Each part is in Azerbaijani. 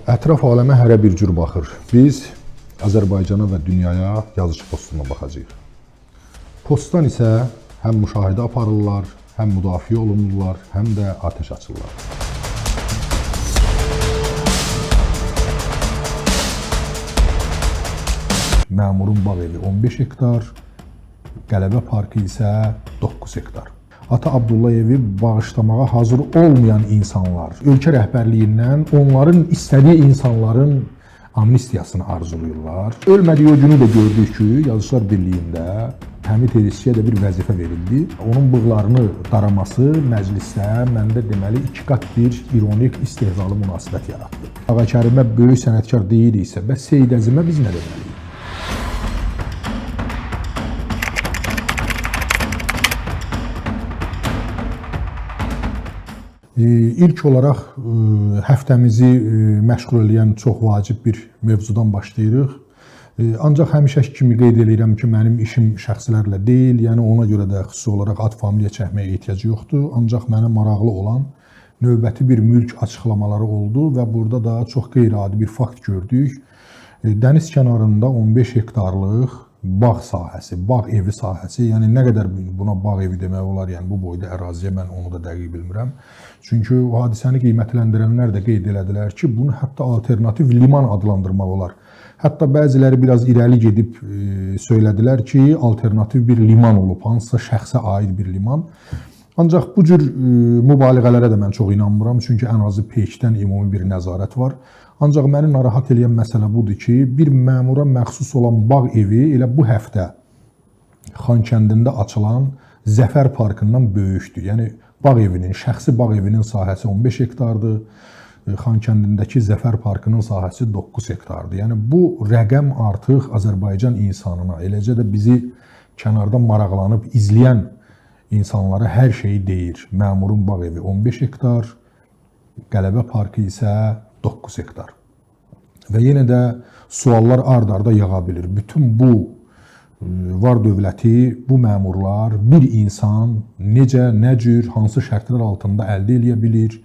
Ətraf aləmə hərə bir cür baxır. Biz Azərbaycana və dünyaya yazıcı postuna baxacağıq. Postdan isə həm müşahidə aparırlar, həm müdafiə olunurlar, həm də atəş açırlar. Məmurun bağ evi 15 hektar, Qələbə parkı isə 9 hektar. Ata Abdullayevi bağışlamağa hazır olmayan insanlar ölkə rəhbərliyindən onların istədiyi insanların amnistiyasını arzulayırlar. Ölmədiyi o günü də gördük ki, Yazıçılar Birliyində Həmid Edisçiyə də bir vəzifə verildi. Onun bığlarını daraması məclisdə məndə deməli 2 qat bir ironik, istehzalı münasibət yaratdı. Ağakərimə böyük sənətkar deyiriksə, bəs Seyid Əzimə biz nə deməliyik? İlk olaraq həftəmizi məşğul edən çox vacib bir mövzudan başlayırıq. Ancaq həmişəki kimi qeyd edirəm ki, mənim işim şəxslərlə deyil, yəni ona görə də xüsusi olaraq ad familiya çəkməyə ehtiyac yoxdur. Ancaq mənə maraqlı olan növbəti bir mülk açıqlamaları oldu və burada da çox qeyri-adi bir fakt gördük. Dəniz kənarında 15 hektarlıq bağ sahəsi, bağ evi sahəsi, yəni nə qədər buna bağ evi demək olar, yəni bu boyda əraziyə mən onu da dəqiq bilmirəm. Çünki o hadisəni qiymətləndirənlər də qeyd elədilər ki, bunu hətta alternativ liman adlandırmaq olar. Hətta bəziləri biraz irəli gedib söylədilər ki, alternativ bir liman olub, hansısa şəxsə aid bir liman. Ancaq bu cür mübaliğələrə də mən çox inanmıram, çünki ən azı peykdən ümumi bir nəzarət var. Ancaq məni narahat edən məsələ budur ki, bir məmura məxsus olan bağ evi elə bu həftə Xankəndində açılan Zəfər parkından böyükdür. Yəni, bağ evinin, şəxsi bağ evinin sahəsi 15 hektardır, Xankəndindəki Zəfər parkının sahəsi 9 hektardır. Yəni, bu rəqəm artıq Azərbaycan insanına, eləcə də bizi kənardan maraqlanıb izləyən insanlara hər şeyi deyir. Məmurun bağ evi 15 hektar, Qələbə parkı isə 9 hektar. Və yenə də suallar ard-arda yağa bilir. Bütün bu var dövləti, bu məmurlar, bir insan necə, nə cür, hansı şərtlər altında əldə edə bilir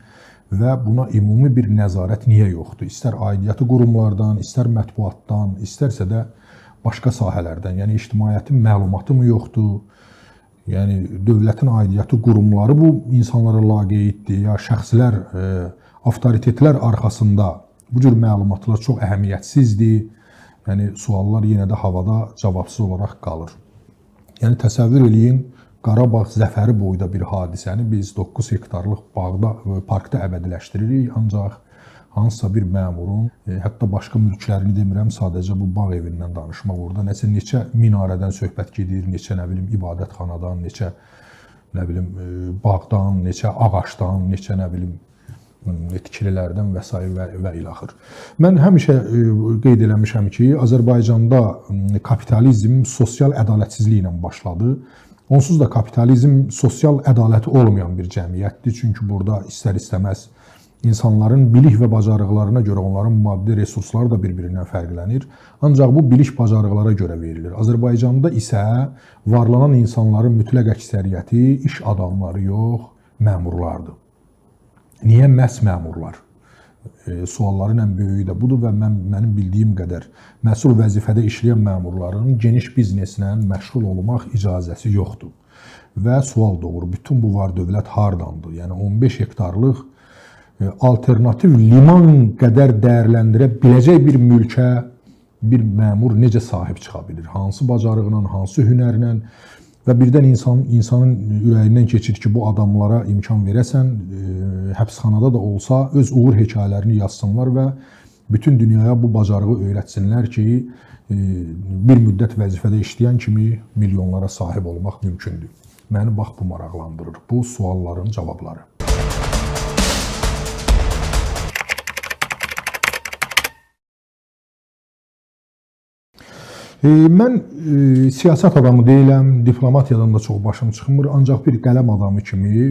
və buna ümumi bir nəzarət niyə yoxdur? İstər aidiyyatı qurumlardan, istər mətbuatdan, istərsə də başqa sahələrdən. Yəni, ictimaiyyətin məlumatı mı yoxdur? Yəni, dövlətin aidiyyatı qurumları bu insanlara laqeyddir, ya şəxslər, avtoritetlər arxasında bu cür məlumatlar çox əhəmiyyətsizdir. Yəni, suallar yenə də havada cavabsız olaraq qalır. Yəni, təsəvvür eləyin, Qarabağ zəfəri boyda bir hadisəni biz 9 hektarlıq parkda əbədiləşdiririk. Ancaq hansısa bir məmurun, hətta başqa mülklərini demirəm, sadəcə bu bağ evindən danışmaq orada. Neçə minarədən söhbət gedir, neçə ibadətxanadan, neçə bağdan, neçə ağaçdan, neçə tikililərdən və s. və ilaxır. Mən həmişə qeyd eləmişəm ki, Azərbaycanda kapitalizm sosial ədalətsizliklə başladı. Onsuz da kapitalizm sosial ədaləti olmayan bir cəmiyyətdir. Çünki burada istər-istəməz insanların bilik və bacarıqlarına görə onların maddi resursları da bir-birindən fərqlənir. Ancaq bu bilik bacarıqlara görə verilir. Azərbaycanda isə varlanan insanların mütləq əksəriyyəti iş adamları yox, məmurlardır. Niyə məhz məmurlar? Sualların ən böyüyü də budur və mənim bildiyim qədər məsul vəzifədə işləyən məmurların geniş bizneslə məşğul olmaq icazəsi yoxdur. Və sual doğur, bütün bu var dövlət hardandır? Yəni 15 hektarlıq alternativ liman qədər dəyərləndirə biləcək bir mülkə bir məmur necə sahib çıxa bilir? Hansı bacarıqla, hansı hünərlə? Və birdən insanın ürəyindən keçir ki, bu adamlara imkan verəsən, həbsxanada da olsa öz uğur hekayələrini yazsınlar və bütün dünyaya bu bacarığı öyrətsinlər ki, bir müddət vəzifədə işləyən kimi milyonlara sahib olmaq mümkündür. Məni bax bu maraqlandırır. Bu sualların cavabları. Mən siyasət adamı deyiləm, diplomatiyadan da çox başım çıxmır, ancaq bir qələm adamı kimi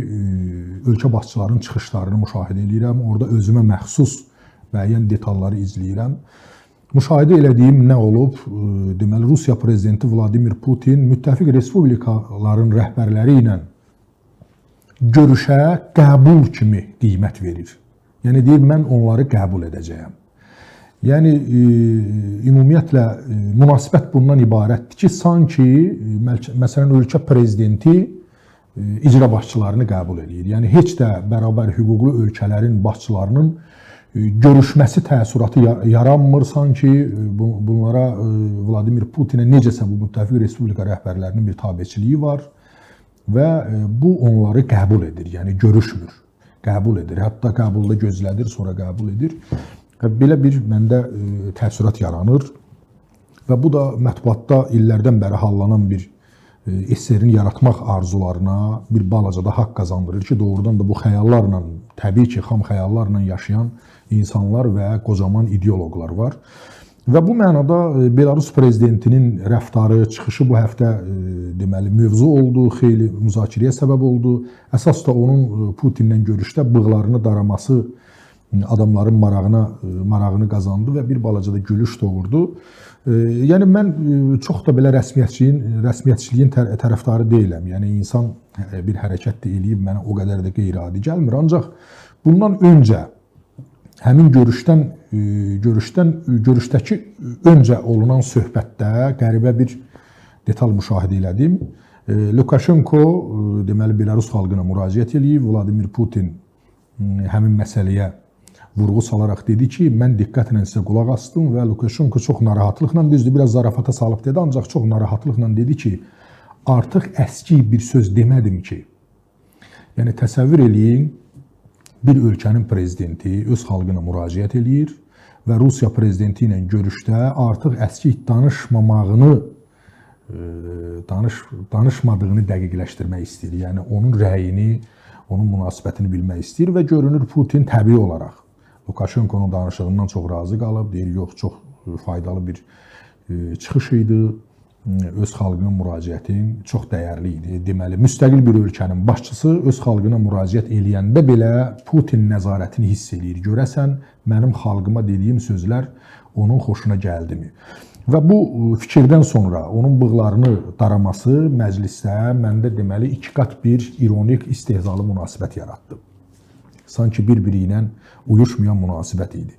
ölkə başçılarının çıxışlarını müşahidə edirəm, orada özümə məxsus müəyyən detalları izləyirəm. Müşahidə elədiyim nə olub? Deməli, Rusiya prezidenti Vladimir Putin müttəfiq respublikaların rəhbərləri ilə görüşə qəbul kimi qiymət verir. Yəni deyir, mən onları qəbul edəcəyəm. Yəni ümumiyyətlə münasibət bundan ibarətdir ki, sanki məsələn ölkə prezidenti icra başçılarını qəbul edir. Yəni heç də bərabər hüquqlu ölkələrin başçılarının görüşməsi təəssüratı yaranmır, sanki bunlara Vladimir Putinə necəsə bu müttəfiq respublika rəhbərlərinin bir tabeçiliyi var və bu onları qəbul edir, yəni görüşmür, qəbul edir. Hətta qəbulda gözlədir, sonra qəbul edir. Belə bir məndə təəssürat yaranır və bu da mətbuatda illərdən bəri hallanan bir SSR-in yaratmaq arzularına bir balaca da haqq qazandırır ki, doğrudan da bu xəyallarla, təbii ki, xam xəyallarla yaşayan insanlar və qocaman ideoloqlar var. Və bu mənada Belarus prezidentinin rəftarı, çıxışı bu həftə deməli mövzu oldu, xeyli müzakirəyə səbəb oldu. Əsas da onun Putinlə görüşdə bığlarını daraması adamların marağını qazandı və bir balaca da gülüş doğurdu. Yəni mən çox da belə rəsmiyyətçiliyin tərəfdarı deyiləm. Yəni insan bir hərəkət də eləyib mənə o qədər də qeyri-adi gəlmir. Ancaq bundan öncə həmin görüşdəki öncə olunan söhbətdə qəribə bir detal müşahidə elədim. Lukashenko deməli Belarus xalqına müraciət eləyib, Vladimir Putin həmin məsələyə vurğu salaraq dedi ki, mən diqqətlə sizə qulaq asdım və Lukashenko çox narahatlıqla, düzdür, biraz zarafata salıb dedi, ancaq çox narahatlıqla dedi ki, artıq əski bir söz demədim ki. Yəni təsəvvür eləyin, bir ölkənin prezidenti öz xalqına müraciət eləyir və Rusiya prezidenti ilə görüşdə artıq əski danışmadığını dəqiqləşdirmək istəyir. Yəni onun rəyini, onun münasibətini bilmək istəyir və görünür Putin təbii olaraq Lukashenkonun danışığından çox razı qalıb, deyir, yox, çox faydalı bir çıxış idi, öz xalqının müraciəti çox dəyərli idi. Deməli, müstəqil bir ölkənin başçısı öz xalqına müraciət eləyəndə belə Putin nəzarətini hiss eləyir. Görəsən, mənim xalqıma dediyim sözlər onun xoşuna gəldimi? Və bu fikirdən sonra onun bığlarını daraması məclisdə məndə deməli iki qat bir ironik, istehzalı münasibət yaratdı. Sanki bir-biri ilə uyuşmayan münasibət idi.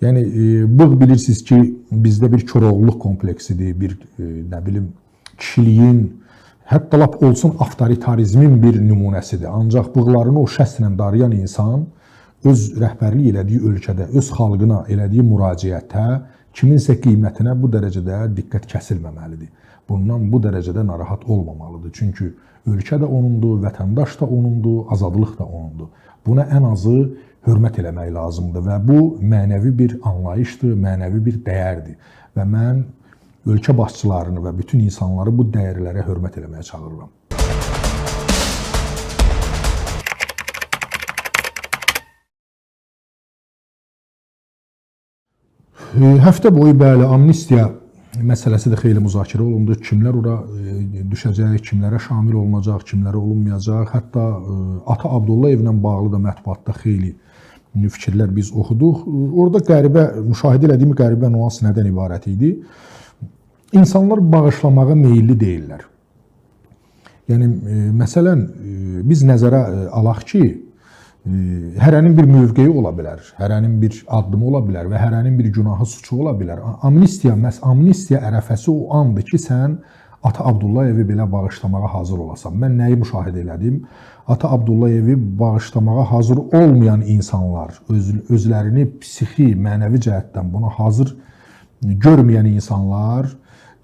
Yəni, bığ bilirsiniz ki, bizdə bir Koroğluq kompleksidir, bir, nə bilim, kişiliyin, hətta lap olsun avtoritarizmin bir nümunəsidir. Ancaq bığlarını o şəxslə darayan insan öz rəhbərlik elədiyi ölkədə, öz xalqına elədiyi müraciətə, kiminsə qiymətinə bu dərəcədə diqqət kəsilməməlidir. Bundan bu dərəcədə narahat olmamalıdır. Çünki ölkə də onundur, vətəndaş da onundur, azadlıq da onundur. Buna ən azı hörmət eləmək lazımdır və bu mənəvi bir anlayışdır, mənəvi bir dəyərdir. Və mən ölkə başçılarını və bütün insanları bu dəyərlərə hörmət eləməyə çağırıram. Həftə boyu bəli, amnistiya məsələsi də xeyli müzakirə olundu. Kimlər ora düşəcək, kimlərə şamil olunacaq, kimlərə olunmayacaq. Hətta Ata Abdullayevlə bağlı da mətbuatda xeyli fikirlər biz oxuduq. Orada müşahidə etdiyim qəribə nüans nədən ibarət idi? İnsanlar bağışlamağa meyilli deyirlər. Yəni, məsələn, biz nəzərə alaq ki, hərənin bir mövqeyi ola bilər, hərənin bir addımı ola bilər və hərənin bir günahı, suçu ola bilər. Amnistiya ərəfəsi o andır ki, sən Ata Abdullayevi belə bağışlamağa hazır olasan. Mən nəyi müşahidə elədim? Ata Abdullayevi bağışlamağa hazır olmayan insanlar, özlərini psixi, mənəvi cəhətdən buna hazır görməyən insanlar,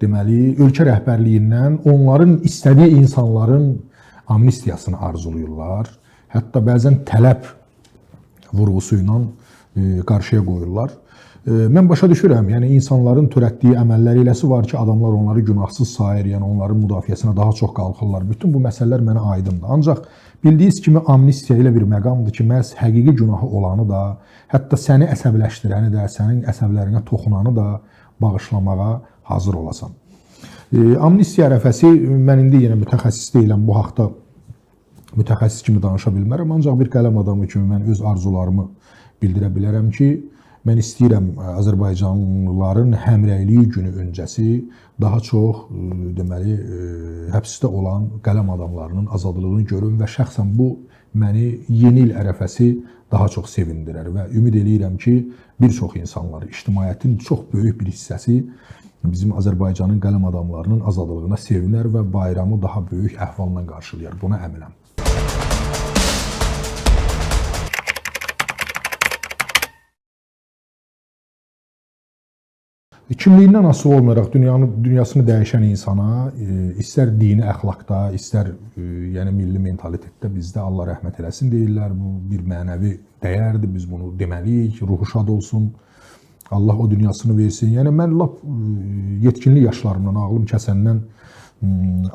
deməli, ölkə rəhbərliyindən onların istədiyi insanların amnistiyasını arzuluyurlar. Hətta bəzən tələb vurğusu ilə qarşıya qoyurlar. Mən başa düşürəm, yəni insanların törətdiyi əməllər eləsi var ki, adamlar onları günahsız sayır, yəni onların müdafiəsinə daha çox qalxırlar. Bütün bu məsələlər mənə aydındır. Ancaq bildiyiniz kimi amnistiya elə bir məqamdır ki, məhz həqiqi günahı olanı da, hətta səni əsəbləşdirəni də, sənin əsəblərinə toxunanı da bağışlamağa hazır olasan. Amnistiya ərəfəsi, mən indi yenə mütəxəssis deyiləm, bu haqda mütəxəssis kimi danışa bilmərəm, ancaq bir qələm adamı kimi mən öz arzularımı bildirə bilərəm ki, mən istəyirəm Azərbaycanlıların həmrəyliyi günü öncəsi daha çox deməli həbsdə olan qələm adamlarının azadlığını görüm və şəxsən bu məni yeni il ərəfəsi daha çox sevindirər və ümid eləyirəm ki, bir çox insanlar, ictimaiyyətin çox böyük bir hissəsi bizim Azərbaycanın qələm adamlarının azadlığına sevinər və bayramı daha böyük əhvalla qarşılayar. Buna əminəm. Kimliyindən asılı olmayaraq dünyasını dəyişən insana, istər dini əxlaqda, istər yəni milli mentalitetdə bizdə Allah rəhmət eləsin deyirlər. Bu bir mənəvi dəyərdir. Biz bunu deməliyik. Ruhu şad olsun. Allah o dünyasını versin. Yəni mən lap yetkinlik yaşlarımdan, ağlım kəsəndən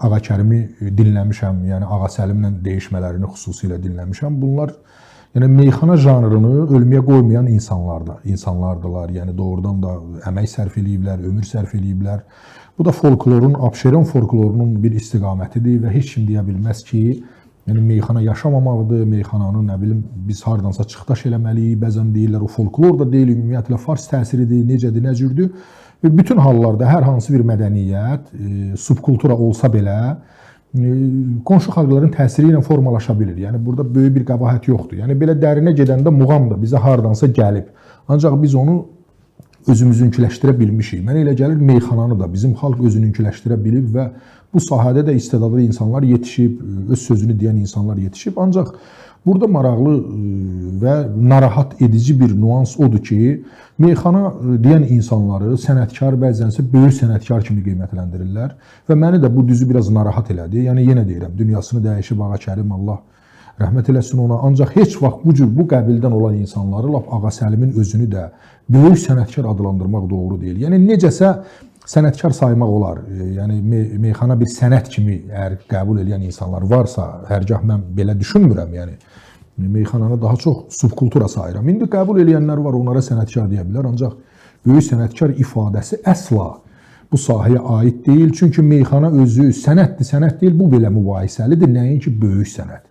Ağa Kərimi dinləmişəm. Yəni Ağa Səlimlə dəyişmələrini xüsusilə dinləmişəm. Bunlar yəni meyxana janrını ölməyə qoymayan insanlardılar. Yəni doğrudan da əmək sərf eləyiblər, ömür sərf eləyiblər. Bu da folklorun, Abşeron folklorunun bir istiqamətidir və heç kim deyə bilməz ki, yəni meyxana yaşamamalıdır, meyxananın nə bilim biz hardansa çıxdaş eləməliyik. Bəzən deyirlər o folklor da deyil, ümumiyyətlə fars təsiridir, necədir, nə cürdür. Bütün hallarda hər hansı bir mədəniyyət, subkultura olsa belə qonşu xalqların təsiri ilə formalaşa bilir. Yəni burada böyük bir qəbahət yoxdur. Yəni belə dərinə gedəndə muğam da bizə hardansa gəlib. Ancaq biz onu özümüzünküləşdirə bilmişik. Mənə elə gəlir meyxananı da bizim xalq özününküləşdirə bilib və bu sahədə də istedadlı insanlar yetişib, öz sözünü deyən insanlar yetişib. Ancaq burada maraqlı və narahat edici bir nüans odur ki, meyxana deyən insanları sənətkar, bəzənsə böyük sənətkar kimi qiymətləndirirlər və məni də bu düzü biraz narahat elədi. Yəni yenə deyirəm, dünyasını dəyişib Ağa Kərim, Allah rəhmət eləsin ona. Ancaq heç vaxt bu cür bu qəbildən olan insanları, lap Ağa Səlimin özünü də böyük sənətkar adlandırmaq doğru deyil. Yəni necəsə sənətkar saymaq olar. Yəni meyxana bir sənət kimi əgər qəbul edən insanlar varsa, hərgah mən belə düşünmürəm, yəni meyxananı daha çox subkultura sayıram. İndi qəbul edənlər var, onlara sənətkar deyə bilər, ancaq böyük sənətkar ifadəsi əsla bu sahəyə aid deyil. Çünki meyxana özü sənətdir, sənət deyil, bu belə mübahisəlidir, nəinki böyük sənət.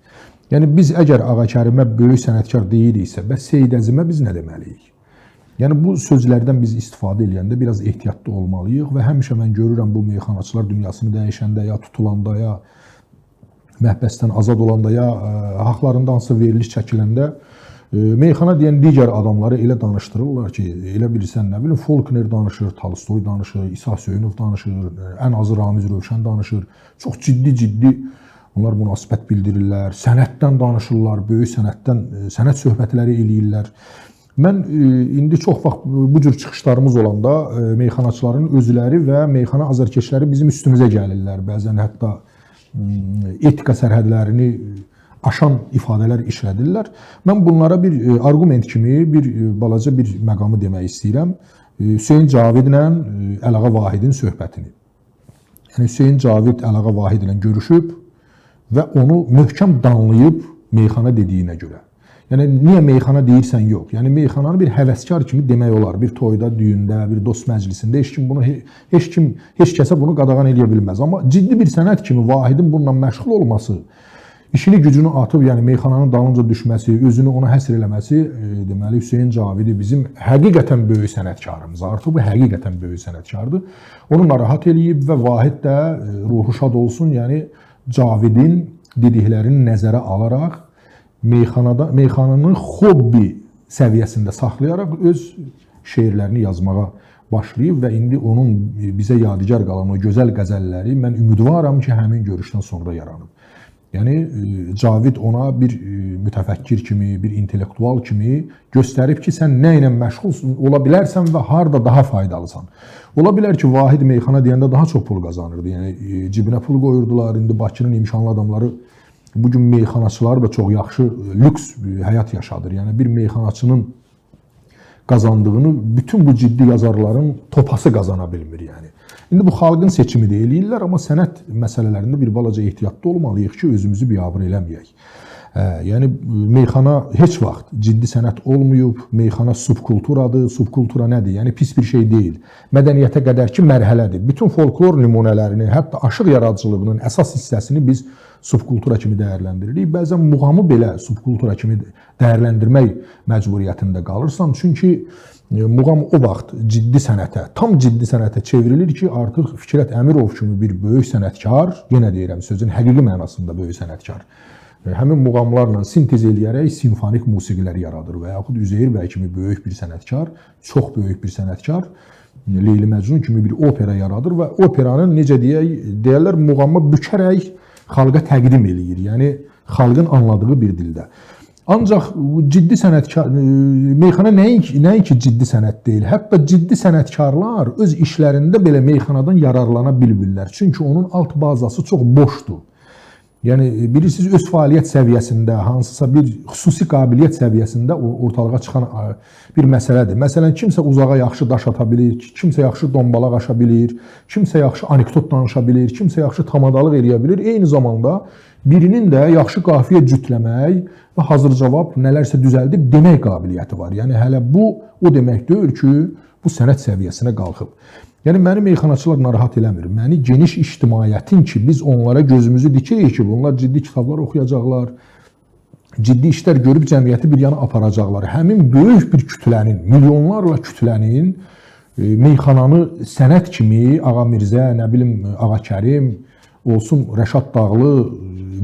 Yəni biz əgər Ağa Kərimə böyük sənətkar deyiriksə, bəs Seyid Əzimə biz nə deməliyik? Yəni bu sözlərdən biz istifadə edəndə biraz ehtiyatlı olmalıyıq və həmişə mən görürəm bu meyxanaçılar dünyasını dəyişəndə, ya tutulanda, ya məhbəsdən azad olanda, ya haqlarında hansı veriliş çəkiləndə meyxana deyən digər adamları elə danışdırırlar ki, elə bilirsən, nə bilim, Faulkner danışır, Tolstoy danışır, İsa Söyünov danışır, ən azı Ramiz Rövşən danışır. Çox ciddi onlar münasibət bildirirlər, sənətdən danışırlar, böyük sənətdən sənət söhbətləri eləyirlər. Mən indi çox vaxt bu cür çıxışlarımız olanda meyxanaçıların özləri və meyxana azarkeşləri bizim üstümüzə gəlirlər. Bəzən hətta etika sərhədlərini aşan ifadələr işlədirlər. Mən bunlara bir arqument kimi bir balaca bir məqamı demək istəyirəm. Hüseyn Cavidlə Əlağa Vahidin söhbətini. Yəni Hüseyn Cavid Əlağa Vahid ilə görüşüb və onu möhkəm danlayıb meyxana dediyinə görə. Yəni niyə meyxana deyirsən yox. Yəni meyxananı bir həvəskar kimi demək olar. Bir toyda, düyündə, bir dost məclisində heç kəsə bunu qadağan edə bilməz. Amma ciddi bir sənət kimi Vahidin bununla məşğul olması, işini gücünü atıb, yəni meyxananın dalınca düşməsi, özünü ona həsr eləməsi, deməli Hüseyn Cavidi bizim həqiqətən böyük sənətkarımız. Artıq bu həqiqətən böyük sənətkardır. Onu narahat eləyib və Vahid də ruhu şad olsun, yəni Cavidin dediklərini nəzərə alaraq meyxananın hobbi səviyyəsində saxlayaraq öz şeirlərini yazmağa başlayıb və indi onun bizə yadigar qalan o gözəl qəzəlləri mən ümidvaram ki, həmin görüşdən sonra yaranıb. Yəni Cavid ona bir mütəfəkkir kimi, bir intellektual kimi göstərib ki, sən nə ilə məşğulsun, ola bilərsən və harda daha faydalısan. Ola bilər ki, Vahid meyxana deyəndə daha çox pul qazanırdı. Yəni cibinə pul qoyurdular. İndi Bakının imkanlı adamları bugün meyxanaçılar da çox yaxşı, lüks həyat yaşadır. Yəni bir meyxanaçının qazandığını bütün bu ciddi yazarların topası qazana bilmir. Yəni İndi bu xalqın seçimi də eləyirlər, amma sənət məsələlərində bir balaca ehtiyatlı olmalıyıq ki, özümüzü biabır eləməyək. Yəni meyxana heç vaxt ciddi sənət olmayıb, meyxana subkulturadır. Subkultura nədir? Yəni pis bir şey deyil. Mədəniyyətə qədərki mərhələdir. Bütün folklor nümunələrini, hətta aşıq yaradıcılığının əsas hissəsini biz subkultura kimi dəyərləndiririk. Bəzən muğamı belə subkultura kimi dəyərləndirmək məcburiyyətində qalırsan. Çünki muğam o vaxt ciddi sənətə, tam ciddi sənətə çevrilir ki, artıq Fikrət Əmirov kimi bir böyük sənətkar, yenə deyirəm sözün həqiqi mənasında böyük sənətkar, həmin muğamlarla sintez eləyərək simfonik musiqilər yaradır və yaxud Üzeyir bəy kimi böyük bir sənətkar, çox böyük bir sənətkar Leyli Məcnun kimi bir opera yaradır və operanın necə deyərlər muğamı bükərək xalqa təqdim eləyir. Yəni xalqın anladığı bir dildə. Ancaq ciddi sənətkar meyxana nəinki ciddi sənət deyil, hətta ciddi sənətkarlar öz işlərində belə meyxanadan yararlana bilmirlər. Çünki onun alt bazası çox boşdur. Yəni bilirsiniz öz fəaliyyət səviyyəsində, hansısa bir xüsusi qabiliyyət səviyyəsində ortalığa çıxan bir məsələdir. Məsələn, kimsə uzağa yaxşı daş ata bilir, kimsə yaxşı dombalaq aşa bilir, kimsə yaxşı anekdot danışa bilir, kimsə yaxşı tamadalıq eləyə bilir. Eyni zamanda birinin də yaxşı qafiyə cütləmək və hazır cavab nələrsə düzəldib demək qabiliyyəti var. Yəni hələ bu o demək deyil ki, bu sənət səviyyəsinə qalxıb. Yəni məni meyxanaçılar narahat eləmir. Məni geniş ictimaiyyətin ki, biz onlara gözümüzü dikəyik ki, bunlar ciddi kitablar oxuyacaqlar, ciddi işlər görüb cəmiyyəti bir yana aparacaqlar. Həmin böyük bir kütlənin, milyonlarla kütlənin meyxananı sənət kimi Ağa Mirzə, nə bilim Ağa Kərim, olsun Rəşad Dağlı,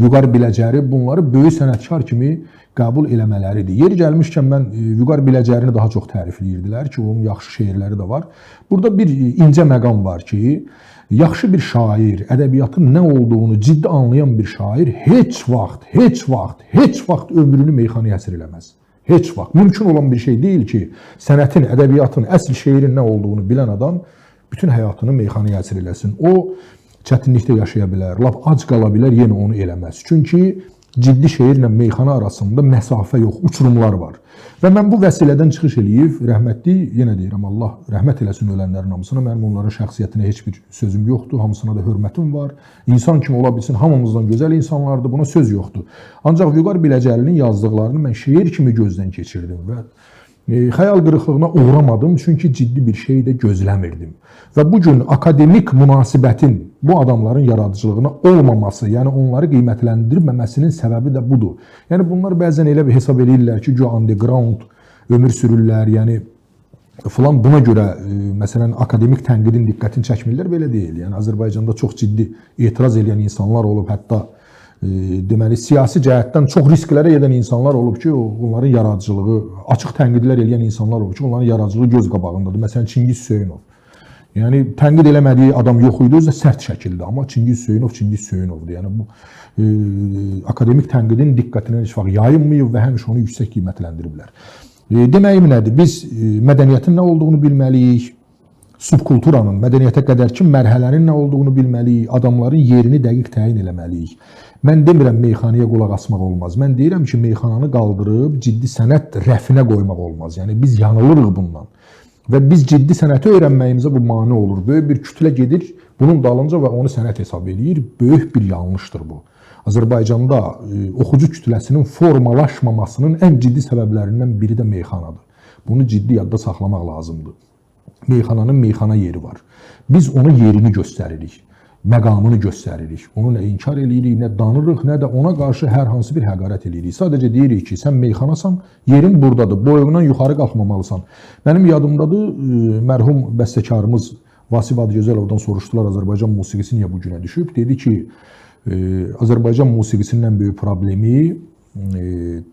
Vüqar Biləcəri bunları böyük sənətkar kimi qəbul eləmələridir. Yeri gəlmişkən mən Vüqar Biləcərini daha çox tərifləyirdilər ki, onun yaxşı şeirləri də var. Burada bir incə məqam var ki, yaxşı bir şair, ədəbiyyatın nə olduğunu ciddi anlayan bir şair heç vaxt ömrünü meyxanaya həsr eləməz. Heç vaxt. Mümkün olan bir şey deyil ki, sənətin, ədəbiyyatın, əsl şeirin nə olduğunu bilən adam bütün həyatını meyxanaya həsr eləsin. O çətinlikdə yaşaya bilər, lap ac qala bilər, yenə onu eləməz. Çünki ciddi şeirlə meyxana arasında məsafə yox, uçurumlar var. Və mən bu vəsilədən çıxış eləyib, rəhmətli, yenə deyirəm, Allah rəhmət eləsin ölənlərin hamısına, mənim onların şəxsiyyətinə heç bir sözüm yoxdur, hamısına da hörmətim var. İnsan kimi ola bilsin, hamımızdan gözəl insanlardır, buna söz yoxdur. Ancaq Vüqar Biləcərinin yazdıqlarını mən şeir kimi gözdən keçirdim və xəyal qırıqlığına uğramadım, çünki ciddi bir şey də gözləmirdim. Və bugün akademik münasibətin bu adamların yaradıcılığına olmaması, yəni onları qiymətləndirməməsinin səbəbi də budur. Yəni bunlar bəzən elə bir hesab edirlər ki, underground ömür sürürlər, yəni filan buna görə məsələn akademik tənqidin diqqətini çəkmirlər, belə deyil. Yəni Azərbaycanda çox ciddi etiraz edən insanlar olub, hətta deməli siyasi cəhətdən çox risklərə edən insanlar olub ki, onların yaradıcılığı, açıq tənqidlər edən insanlar olub ki, onların yaradıcılığı göz qabağındadır. Məsələn Çingiz Hüseynov. Yəni tənqid eləmədiyi adam yox idi, özü də sərt şəkildə, amma Çingiz Hüseynovdur. Yəni bu akademik tənqidin diqqətini heç vaxt yayınmayıb və həmişə onu yüksək qiymətləndiriblər. Deməyim nədir? Biz mədəniyyətin nə olduğunu bilməliyik, subkulturanın, mədəniyyətə qədərki mərhələnin nə olduğunu bilməliyik, adamların yerini dəqiq təyin eləməliyik. Mən demirəm meyxanaya qulaq asmaq olmaz. Mən deyirəm ki, meyxananı qaldırıb ciddi sənət rəfinə qoymaq olmaz. Yəni biz yanılırıq bundan. Və biz ciddi sənəti öyrənməyimizə bu mane olur. Böyük bir kütlə gedir bunun dalınca və onu sənət hesab edir. Böyük bir yanlışdır bu. Azərbaycanda oxucu kütləsinin formalaşmamasının ən ciddi səbəblərindən biri də meyxanadır. Bunu ciddi yadda saxlamaq lazımdır. Meyxananın meyxana yeri var. Biz onun yerini göstəririk, məqamını göstəririk. Onu nə inkar eləyirik, nə danırıq, nə də ona qarşı hər hansı bir həqarət eləyirik. Sadəcə deyirik ki, sən meyxanasan, yerin buradadır, boyundan yuxarı qalxmamalısan. Mənim yadımdadır, mərhum bəstəkarımız Vasif Adıgözəlovdan soruşdular, Azərbaycan musiqisi niyə bu günə düşüb? Dedi ki, Azərbaycan musiqisinin ən böyük problemi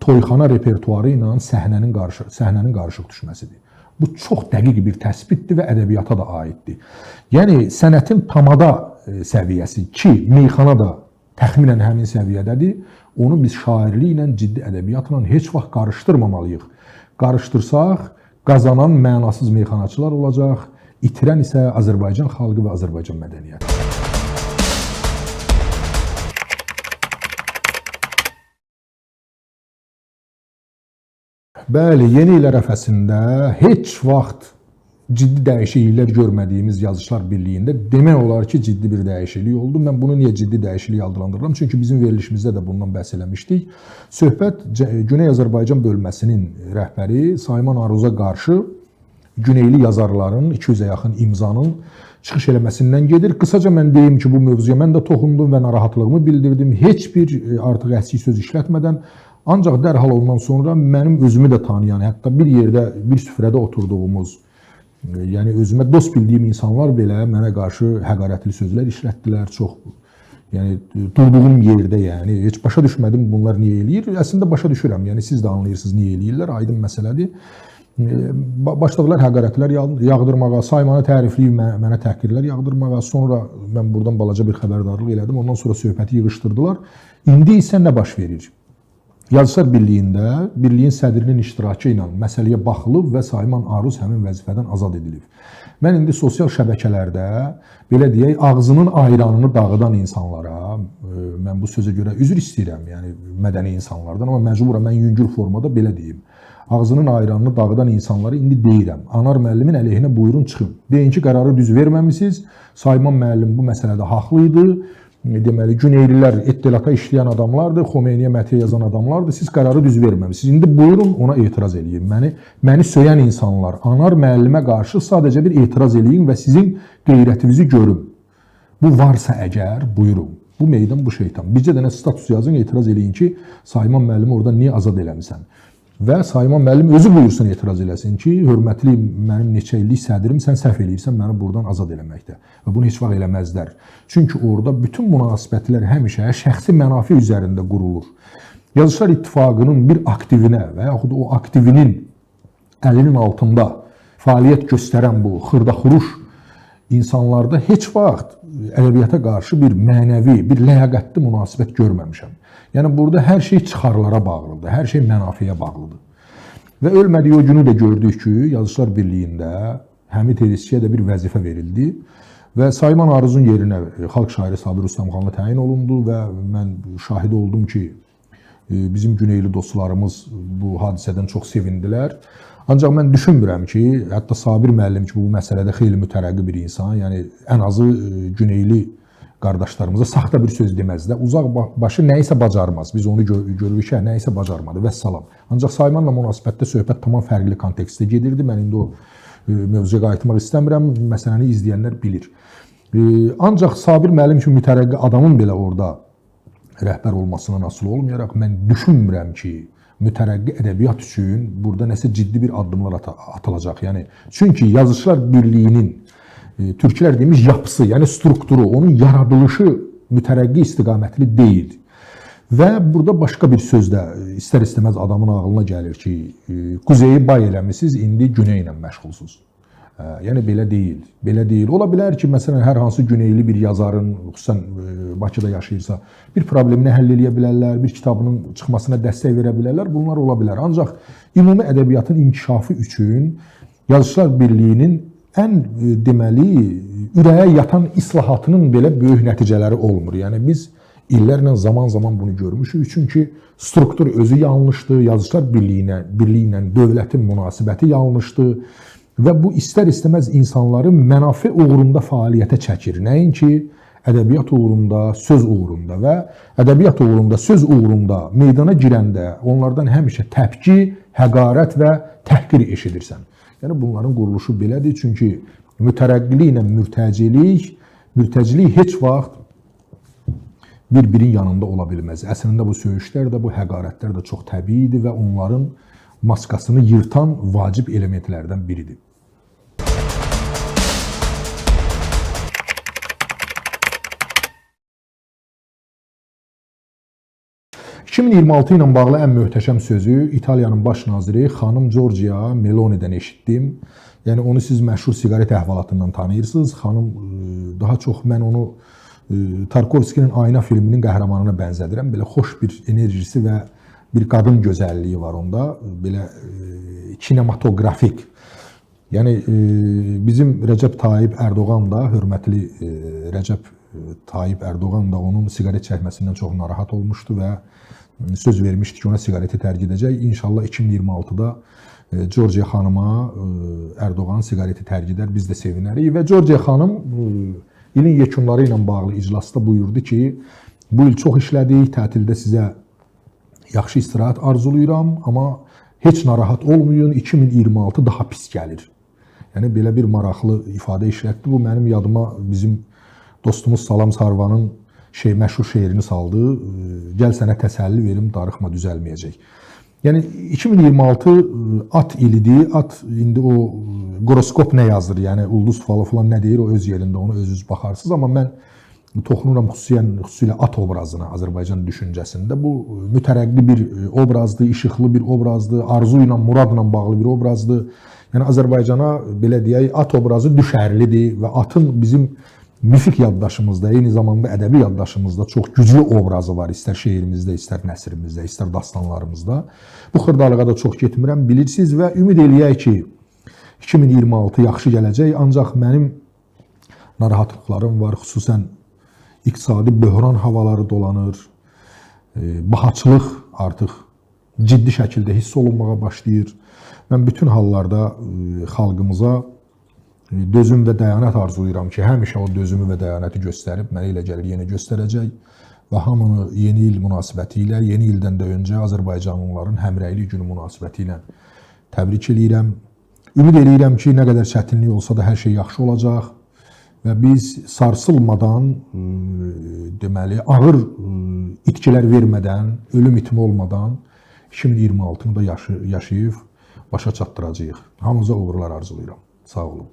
toyxana repertuarı ilə səhnənin qarışıq düşməsidir. Bu çox dəqiq bir təsbitdir və ədəbiyyata da aiddir. Yəni, sənətin tamada səviyyəsi ki, meyxana da təxminən həmin səviyyədədir, onu biz şairliklə, ciddi ədəbiyyatla heç vaxt qarışdırmamalıyıq. Qarışdırsaq, qazanan mənasız meyxanaçılar olacaq, itirən isə Azərbaycan xalqı və Azərbaycan mədəniyyəti. Bəli, yeni il ərəfəsində heç vaxt ciddi dəyişikliklər görmədiyimiz Yazıçılar Birliyində demək olar ki, ciddi bir dəyişiklik oldu. Mən bunu niyə ciddi dəyişiklik adlandırıram? Çünki bizim verilişimizdə də bundan bəhs eləmişdik. Söhbət Güney Azərbaycan bölməsinin rəhbəri Sayman Aruza qarşı güneyli yazarların 200-ə yaxın imzanın çıxış eləməsindən gedir. Qısaca mən deyim ki, bu mövzuya mən də toxundum və narahatlığımı bildirdim. Heç bir artıq əksik söz işlətmədən, ancaq dərhal ondan sonra mənim özümü də tanıyan, hətta bir yerdə, bir süfrədə oturduğumuz, yəni özümə dost bildiyim insanlar belə mənə qarşı həqarətli sözlər işlətdilər, çox Yəni durduğum yerdə, yəni heç başa düşmədim bunlar niyə eləyir. Əslində başa düşürəm. Yəni siz də anlayırsınız niyə eləyirlər, aydın məsələdir. Başladılar həqarətlər yağdırmağa, Saymanı tərifləyib mənə təhqirlər yağdırmağa. Sonra mən buradan balaca bir xəbərdarlıq elədim. Ondan sonra söhbəti yığışdırdılar. İndi isə nə baş verir? Yazıçılar Birliyində, birliyin sədrinin iştirakı ilə məsələyə baxılıb və Sayman Aruz həmin vəzifədən azad edilib. Mən indi sosial şəbəkələrdə, belə deyək, ağzının ayranını dağıdan insanlara, mən bu sözə görə üzr istəyirəm, yəni mədəni insanlardan, amma məcburam mən yüngül formada belə deyim. Ağzının ayranını dağıdan insanlara indi deyirəm, Anar müəllimin əleyhinə buyurun çıxın. Deyin ki, qərarı düz verməmisiniz, Sayman müəllim bu məsələdə haqlı idi. Deməli, Güneylilər ettilata işləyən adamlardır, Xomeyniyə məthiyə yazan adamlardır. Siz qərarı düz verməmisiniz. İndi buyurun ona etiraz eləyin. Məni söyən insanlar, Anar müəllimə qarşı sadəcə bir etiraz eləyin və sizin qeyrətinizi görün. Bu varsa əgər, buyurun. Bu meydan, bu şeytan. Bircə dənə status yazın, etiraz eləyin ki, Sayman müəllimi oradan niyə azad eləmisən? Və Sayman müəllim özü buyursun etiraz eləsin ki, hörmətli mənim neçə illik sədrim, sən səhv eləyirsən məni buradan azad eləməkdə. Və bunu heç vaxt eləməzlər. Çünki orada bütün münasibətlər həmişə şəxsi mənafi üzərində qurulur. Yazıçılar İttifaqının bir aktivinə və yaxud o aktivinin əlinin altında fəaliyyət göstərən bu xırda-xuruş insanlarda heç vaxt ədəbiyyata qarşı bir mənəvi, bir ləyaqətli münasibət görməmişəm. Yəni burada hər şey çıxarlara bağlıdır, hər şey mənafiyə bağlıdır. Və ölmədiyi o günü də gördük ki, Yazıçılar Birliyində Həmid Eliskiyə də bir vəzifə verildi və Sayman Aruzun yerinə xalq şairi Sabir Rüstəmxanlı təyin olundu və mən şahid oldum ki, bizim Güneyli dostlarımız bu hadisədən çox sevindilər. Ancaq mən düşünmürəm ki, hətta Sabir müəllim ki, bu məsələdə xeyli mütərəqqi bir insan, yəni ən azı Güneyli qardaşlarımıza saxta bir söz deməzdə. Uzaq başı nəyisə bacarmaz. Biz onu görürük ki, nəyisə bacarmadı. Vəssalam. Ancaq Saymanla münasibətdə söhbət tamam fərqli kontekstdə gedirdi. Mən indi o mövzuya qayıtmaq istəmirəm. Məsələni izləyənlər bilir. Ancaq Sabir müəllim kimi mütərəqqi adamın belə orada rəhbər olmasından asılı olmayaraq mən düşünmürəm ki, mütərəqqi ədəbiyyat üçün burada nəsə ciddi bir addımlar atılacaq. Yəni çünki Yazıçılar Birliyinin türklər demiş yapısı, yəni strukturu, onun yaradılışı mütərəqqi istiqamətli deyil. Və burada başqa bir söz də istər-istəməz adamın ağlına gəlir ki, Quzeyi bay eləmisiniz, indi Güney ilə məşğulsuz. Yəni belə deyil. Belə deyil. Ola bilər ki, məsələn, hər hansı Güneyli bir yazarın, xüsusən Bakıda yaşayırsa, bir problemini həll edə bilərlər, bir kitabının çıxmasına dəstək verə bilərlər, bunlar ola bilər. Ancaq ümumi ədəbiyyatın inkişafı üçün Yazıçılar Birliyinin ən deməli, ürəyə yatan islahatının belə böyük nəticələri olmur. Yəni biz illərlə zaman-zaman bunu görmüşük. Çünki struktur özü yanlışdır, Yazıçılar Birliyi ilə dövlətin münasibəti yanlışdır və bu istər-istəməz insanları mənafi uğrunda fəaliyyətə çəkir. Nəinki ədəbiyyat uğrunda, söz uğrunda və ədəbiyyat uğrunda, söz uğrunda meydana girəndə onlardan həmişə təpki, həqarət və təhqir eşidirsən. Yəni bunların quruluşu belədir, çünki mütərəqqilik ilə mürtəcilik heç vaxt bir-birinin yanında ola bilməz. Əslində bu söyüşlər də, bu həqarətlər də çox təbiidir və onların maskasını yırtan vacib elementlərdən biridir. ...2026 ilə bağlı ən möhtəşəm sözü İtaliyanın baş naziri xanım Giorgia Meloni'dən eşitdim. Yəni onu siz məşhur siqaret əhvalatından tanıyırsınız. Xanım, daha çox mən onu Tarkovskinin Ayna filminin qəhrəmanına bənzədirəm. Belə xoş bir enerjisi və bir qadın gözəlliyi var onda. Belə kinematografik. Yəni bizim Rəcəb Tayyip Ərdoğan da, hörmətli Rəcəb Tayyip Ərdoğan da onun siqaret çəkməsindən çox narahat olmuşdu və söz vermişdi ki, ona siqareti tərk edəcək. İnşallah 2026-da Giorgia xanıma Ərdoğan siqareti tərk edər, biz də sevinərik. Və Giorgia xanım ilin yekunları ilə bağlı iclasda buyurdu ki, bu il çox işlədik, tətildə sizə yaxşı istirahət arzulayıram, amma heç narahat olmayın, 2026 daha pis gəlir. Yəni belə bir maraqlı ifadə işlətdi. Bu mənim yadıma bizim dostumuz Salam Sarvanın məşhur şeirini saldı. Gəl sənə təsəlli verim, darıxma düzəlməyəcək. Yəni 2026 at ilidir. At indi o qoroskop nə yazır? Yəni ulduz falı falan nə deyir? O öz yerində, onu özünüz baxarsınız. Amma mən toxunuram xüsusilə at obrazına Azərbaycan düşüncəsində. Bu mütərəqqi bir obrazdır, işıqlı bir obrazdır, arzu ilə, muradla bağlı bir obrazdır. Yəni Azərbaycana belə deyək, at obrazı düşərlidir və atın bizim mifik yaddaşımızda, eyni zamanda ədəbi yaddaşımızda çox güclü obrazı var, istər şeirimizdə, istər nəsrimizdə, istər dastanlarımızda. Bu xırdalığa da çox getmirəm, bilirsiniz və ümid eləyək ki, 2026 yaxşı gələcək, ancaq mənim narahatlıqlarım var, xüsusən iqtisadi böhran havaları dolanır, bahaçılıq artıq ciddi şəkildə hiss olunmağa başlayır. Mən bütün hallarda xalqımıza dözüm və dəyanət arzulayıram ki, həmişə o dözümü və dəyanəti göstərib, mənə elə gəlir yenə göstərəcək və hamını yeni il münasibəti ilə, yeni ildən də öncə Azərbaycanlıların həmrəylik günü münasibəti ilə təbrik edirəm. Ümid edirəm ki, nə qədər çətinlik olsa da hər şey yaxşı olacaq və biz sarsılmadan, deməli, ağır itkilər vermədən, ölüm itimi olmadan 2026-nı da yaşayıb başa çatdıracağıq. Hamınıza uğurlar arzulayıram. Sağ olun.